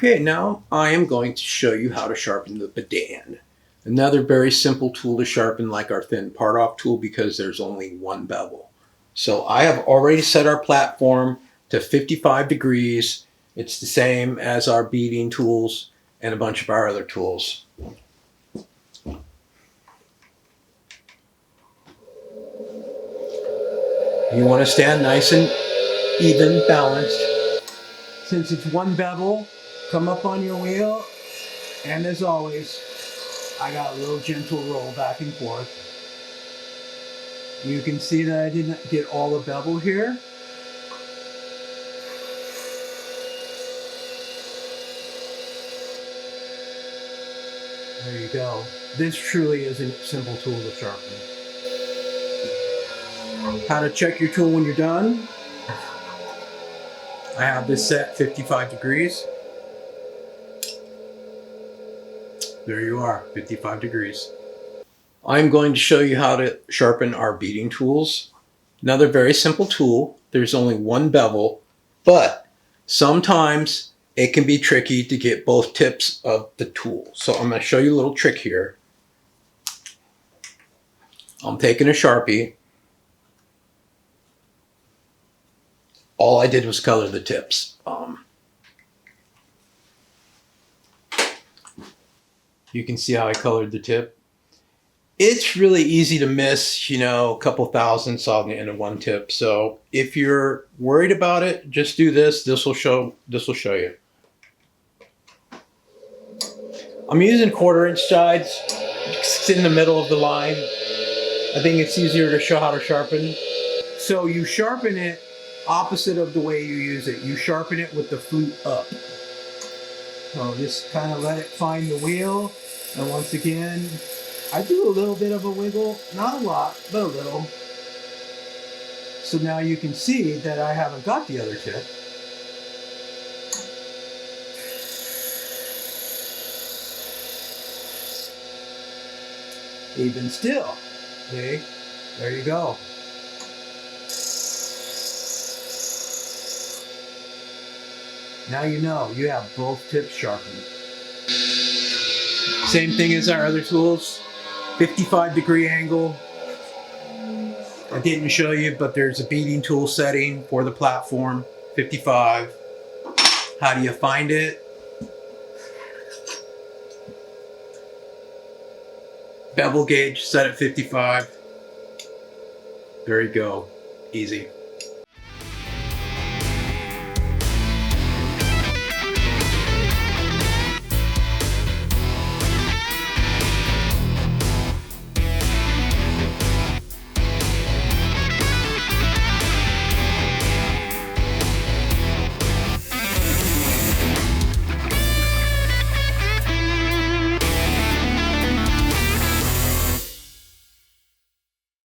Okay, now I am going to show you how to sharpen the Bedan. Another very simple tool to sharpen, like our thin part-off tool, because there's only one bevel. So I have already set our platform to 55 degrees. It's the same as our beading tools and a bunch of our other tools. You want to stand nice and even, balanced. Since it's one bevel, come up on your wheel, and as always, I got a little gentle roll back and forth. You can see that I didn't get all the bevel here. There you go. This truly is a simple tool to sharpen. How to check your tool when you're done. I have this set 55 degrees. There you are, 55 degrees. I'm going to show you how to sharpen our beading tools. Another very simple tool. There's only one bevel, but sometimes it can be tricky to get both tips of the tool. So I'm going to show you a little trick here. I'm taking a Sharpie. All I did was color the tips. You can see how I colored the tip. It's really easy to miss, a couple thousandths on the end of one tip. So if you're worried about it, just do this. This will show you. I'm using 1/4 inch sides. It's in the middle of the line. I think it's easier to show how to sharpen. So you sharpen it opposite of the way you use it. You sharpen it with the flute up. So just kind of let it find the wheel. And once again, I do a little bit of a wiggle, not a lot, but a little. So now you can see that I haven't got the other tip. Even still. Okay, there you go. Now you know you have both tips sharpened. Same thing as our other tools. 55-degree angle. I didn't show you, but there's a beading tool setting for the platform, 55. How do you find it? Bevel gauge set at 55. There you go. Easy.